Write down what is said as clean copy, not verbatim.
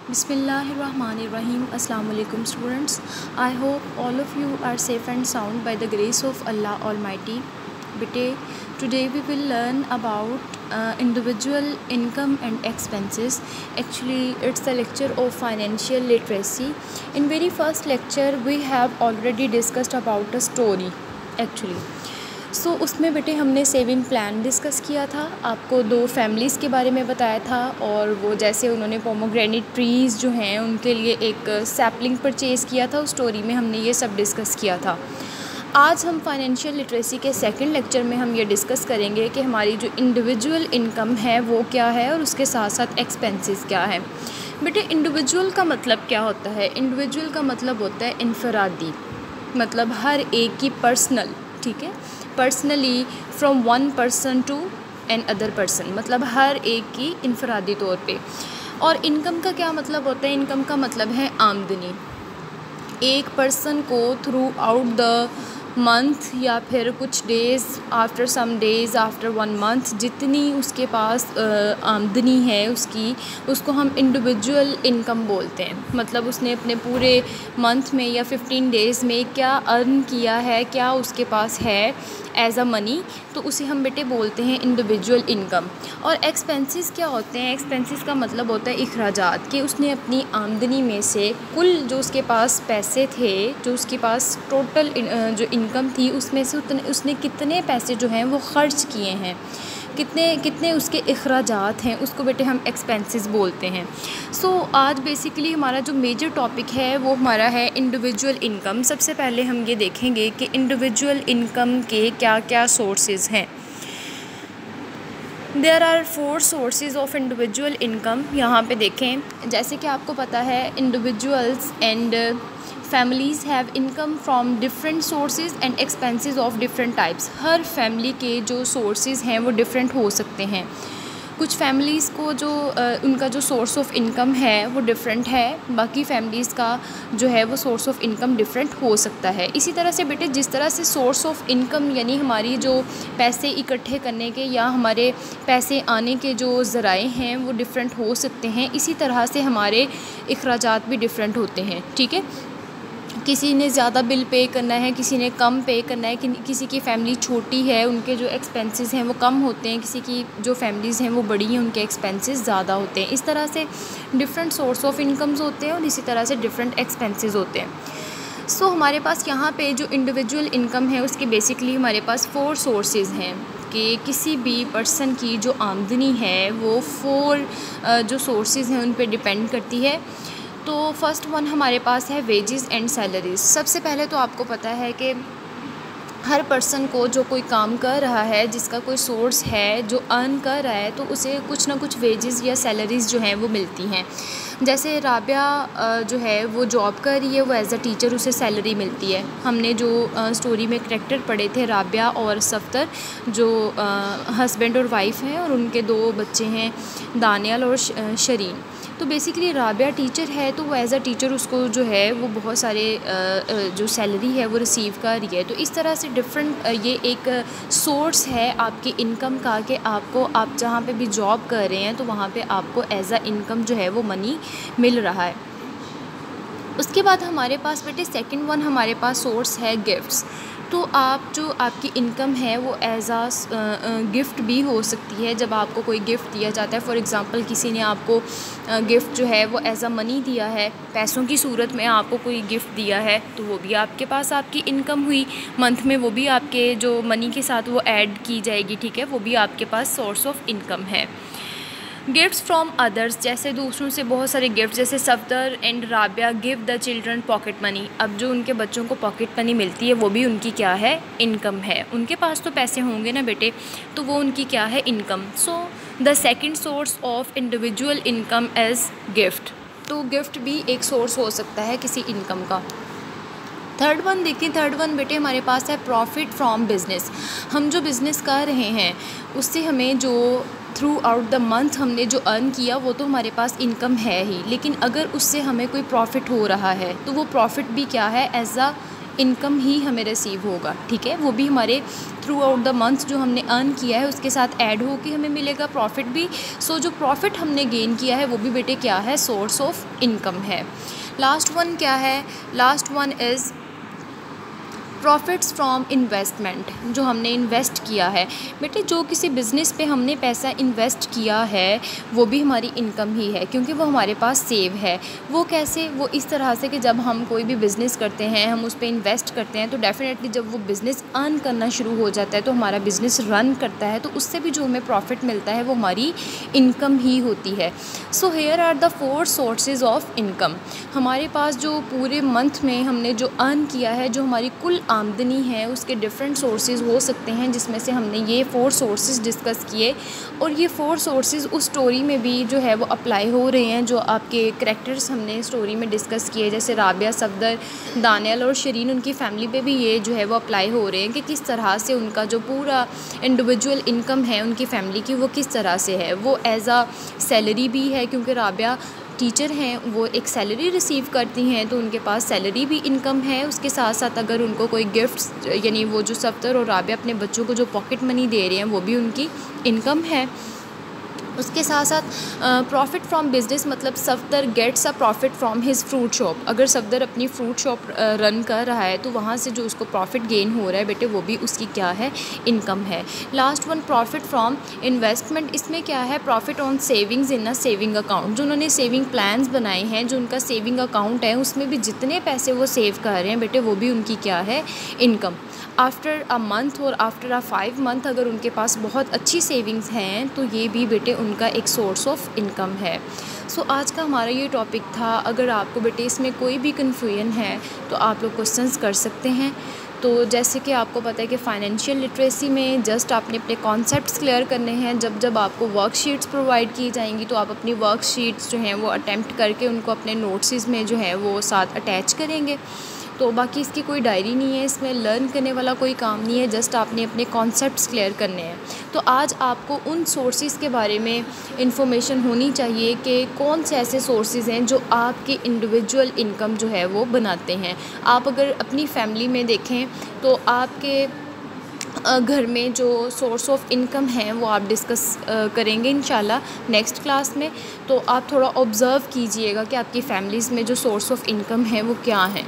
Bismillahirrahmanirrahim. Assalamu alaikum students. I hope all of you are safe and sound by the grace of Allah Almighty. Bete, today we will learn about individual income and expenses. Actually, it's the lecture of financial literacy. In very first lecture, we have already discussed about a story. Actually, उसमें बेटे हमने saving plan discuss किया था, आपको 2 families के बारे में बताया था और वो जैसे उन्होंने पोमोग्रेनेट ट्रीज़ जो हैं उनके लिए एक सैपलिंग परचेज़ किया था। उस स्टोरी में हमने ये सब डिस्कस किया था। आज हम फाइनेंशियल लिटरेसी के सेकंड लेक्चर में हम ये डिस्कस करेंगे कि हमारी जो इंडिविजुअल इनकम है वो क्या है और उसके साथ साथ एक्सपेंसेस क्या है। बेटे, इंडिविजुअल का मतलब क्या होता है? इंडिविजुअल का मतलब होता है इनफरादी, मतलब हर एक की पर्सनल, ठीक है, personally from one person to another person, मतलब हर एक की इनफरादी तौर पे। और इनकम का क्या मतलब होता है? इनकम का मतलब है आमदनी। एक पर्सन को थ्रू आउट द मंथ या फिर कुछ days after some days after 1 month जितनी उसके पास आमदनी है उसको हम इंडिविजुअल इनकम बोलते हैं। मतलब उसने अपने पूरे मंथ में या 15 डेज़ में क्या अर्न किया है, क्या उसके पास है एज अ मनी, तो उसे हम बेटे बोलते हैं इंडिविजुअल इनकम। और एक्सपेंसेस क्या होते हैं? एक्सपेंसेस का मतलब होता है अखराजात, कि उसने अपनी आमदनी में से कुल जो उसके पास पैसे थे, जो उसके पास टोटल जो इनकम थी उसमें से उसने कितने पैसे जो हैं वो ख़र्च किए हैं, कितने उसके अखराजात हैं, उसको बेटे हम एक्सपेंसेस बोलते हैं। आज बेसिकली हमारा जो मेजर टॉपिक है वो हमारा है इंडिविजुअल इनकम। सबसे पहले हम ये देखेंगे कि इंडिविजुअल इनकम के क्या क्या सोर्सेज हैं। There are 4 sources of individual income. यहाँ पे देखें, जैसे कि आपको पता है individuals and families have income from different sources and expenses of different types. हर फैमिली के जो सोर्सेज हैं वो डिफरेंट हो सकते हैं। कुछ फैमिलीज़ को जो उनका जो सोर्स ऑफ इनकम है वो डिफरेंट है, बाकी फैमिलीज़ का जो है वो सोर्स ऑफ इनकम डिफरेंट हो सकता है। इसी तरह से बेटे, जिस तरह से सोर्स ऑफ इनकम यानी हमारी जो पैसे इकट्ठे करने के या हमारे पैसे आने के जो ज़राए हैं वो डिफरेंट हो सकते हैं, इसी तरह से हमारे अखराजात भी डिफरेंट होते हैं। ठीक है, किसी ने ज़्यादा बिल पे करना है, किसी ने कम पे करना है, किसी की फ़ैमिली छोटी है उनके जो एक्सपेंसेस हैं वो कम होते हैं, किसी की जो फैमिलीज़ हैं वो बड़ी हैं उनके एक्सपेंसेस ज़्यादा होते हैं। इस तरह से डिफरेंट सोर्स ऑफ इनकम्स होते हैं और इसी तरह से डिफरेंट एक्सपेंसेस होते हैं। हमारे पास यहाँ पे जो इंडिविजुअल इनकम है उसके बेसिकली हमारे पास 4 सोर्सेज हैं कि किसी भी पर्सन की जो आमदनी है वो 4 जो सोर्सेज हैं उन पे डिपेंड करती है। तो फर्स्ट वन हमारे पास है वेजेस एंड सैलरीज़। सबसे पहले तो आपको पता है कि हर पर्सन को जो कोई काम कर रहा है, जिसका कोई सोर्स है, जो अर्न कर रहा है, तो उसे कुछ ना कुछ वेजेस या सैलरीज़ जो हैं वो मिलती हैं। जैसे राबिया जो है वो जॉब कर रही है, वो एज अ टीचर उसे सैलरी मिलती है। हमने जो स्टोरी में करैक्टर पढ़े थे राबिया और सफ्तर, जो हस्बैंड और वाइफ हैं और उनके 2 बच्चे हैं, दानियल और शरीन। तो बेसिकली राबिया टीचर है, तो वो एज़ अ टीचर उसको जो है वो बहुत सारे जो सैलरी है वो रिसीव कर रही है। तो इस तरह से डिफरेंट ये एक सोर्स है आपकी इनकम का कि आप जहाँ पे भी जॉब कर रहे हैं तो वहाँ पे आपको एज़ अ इनकम जो है वो मनी मिल रहा है। उसके बाद हमारे पास बेटे सेकंड वन हमारे पास सोर्स है गिफ्ट्स। तो आपकी इनकम है वो एज आ गिफ्ट भी हो सकती है। जब आपको कोई गिफ्ट दिया जाता है, फॉर एग्ज़ाम्पल किसी ने आपको गिफ्ट जो है वो एज आ मनी दिया है, पैसों की सूरत में आपको कोई गिफ्ट दिया है, तो वो भी आपके पास आपकी इनकम हुई। मंथ में वो भी आपके जो मनी के साथ वो ऐड की जाएगी, ठीक है, वो भी आपके पास सोर्स ऑफ इनकम है। गिफ्ट्स फ्रॉम अदर्स, जैसे दूसरों से बहुत सारे गिफ्ट, जैसे Safdar and Rabia give the children pocket money. अब जो उनके बच्चों को पॉकेट मनी मिलती है वो भी उनकी क्या है? इनकम है। उनके पास तो पैसे होंगे ना बेटे, तो वो उनकी क्या है? Income. The second source of individual income is gift. तो गिफ्ट भी एक सोर्स हो सकता है किसी इनकम का। थर्ड वन देखिए, थर्ड वन बेटे हमारे पास है प्रॉफिट फ्रॉम बिज़नेस। हम जो बिज़नेस कर रहे हैं उससे हमें जो थ्रू आउट द मंथ हमने जो अर्न किया वो तो हमारे पास इनकम है ही, लेकिन अगर उससे हमें कोई प्रॉफिट हो रहा है तो वो प्रॉफिट भी क्या है? एज अ इनकम ही हमें रिसीव होगा, ठीक है। वो भी हमारे थ्रू आउट द मंथ जो हमने अर्न किया है उसके साथ ऐड हो के हमें मिलेगा प्रॉफिट भी। सो जो प्रॉफिट हमने गेन किया है वो भी बेटे क्या है, सोर्स ऑफ इनकम है। लास्ट वन क्या है, last one is profits from investment, जो हमने इन्वेस्ट किया है। बेटे जो किसी बिज़नेस पे हमने पैसा इन्वेस्ट किया है वो भी हमारी इनकम ही है, क्योंकि वो हमारे पास सेव है। वो कैसे, वो इस तरह से कि जब हम कोई भी बिज़नेस करते हैं, हम उस पर इन्वेस्ट करते हैं, तो डेफ़िनेटली जब वो बिज़नेस अर्न करना शुरू हो जाता है, तो हमारा बिज़नेस रन करता है, तो उससे भी जो हमें प्रॉफिट मिलता है वो हमारी इनकम ही होती है। So here are the 4 sources of income. हमारे पास जो पूरे मंथ में हमने जो अर्न किया है, जो हमारी कुल आमदनी है, उसके डिफरेंट सोर्सेज हो सकते हैं, जिसमें से हमने ये 4 सोर्सेज डिस्कस किए। और ये 4 सोर्सेज उस स्टोरी में भी जो है वो अप्लाई हो रहे हैं, जो आपके करैक्टर्स हमने स्टोरी में डिस्कस किए, जैसे राबिया, सफदर, दानियल और शरीन, उनकी फैमिली पे भी ये जो है वो अप्लाई हो रहे हैं कि किस तरह से उनका जो पूरा इंडिविजुअल इनकम है उनकी फ़ैमिली की, वो किस तरह से है। वो एज आ सैलरी भी है, क्योंकि राबिया टीचर हैं, वो एक सैलरी रिसीव करती हैं, तो उनके पास सैलरी भी इनकम है। उसके साथ साथ अगर उनको कोई गिफ्ट्स, यानी वो जो सफ्तर और राबिया अपने बच्चों को जो पॉकेट मनी दे रहे हैं, वो भी उनकी इनकम है। उसके साथ साथ प्रॉफिट फ्रॉम बिज़नेस, मतलब Safdar gets a profit from his fruit shop. अगर सफदर अपनी फ्रूट शॉप रन कर रहा है, तो वहाँ से जो उसको प्रॉफिट गेन हो रहा है बेटे, वो भी उसकी क्या है, इनकम है। Last one profit from investment. इसमें क्या है, profit on savings in a saving account. जो उन्होंने सेविंग प्लान्स बनाए हैं, जो उनका सेविंग अकाउंट है, उसमें भी जितने पैसे वो सेव कर रहे हैं बेटे, वो भी उनकी क्या है, इनकम। आफ्टर अ मंथ और आफ्टर अ 5 मंथ अगर उनके पास बहुत अच्छी सेविंग्स हैं, तो ये भी बेटे उनका एक सोर्स ऑफ इनकम है। सो आज का हमारा ये टॉपिक था। अगर आपको बेटे इसमें कोई भी कन्फ्यूजन है तो आप लोग क्वेश्चंस कर सकते हैं। तो जैसे कि आपको पता है कि फ़ाइनेंशियल लिटरेसी में जस्ट आपने अपने कॉन्सेप्ट्स क्लियर करने हैं। जब जब आपको वर्कशीट्स प्रोवाइड की जाएंगी, तो आप अपनी वर्कशीट्स जो हैं वो अटैम्प्ट करके उनको अपने नोट्स में जो है वो साथ अटैच करेंगे। तो बाकी इसकी कोई डायरी नहीं है, इसमें लर्न करने वाला कोई काम नहीं है, जस्ट आपने अपने कॉन्सेप्ट्स क्लियर करने हैं। तो आज आपको उन सोर्सेज़ के बारे में इंफॉर्मेशन होनी चाहिए कि कौन से ऐसे सोर्सेज़ हैं जो आपकी इंडिविजुअल इनकम जो है वो बनाते हैं। आप अगर अपनी फैमिली में देखें तो आपके घर में जो सोर्स ऑफ इनकम है वो आप डिस्कस करेंगे इंशाल्लाह नेक्स्ट क्लास में। तो आप थोड़ा ऑब्ज़र्व कीजिएगा कि आपकी फ़ैमिलीज़ में जो सोर्स ऑफ इनकम है वो क्या है।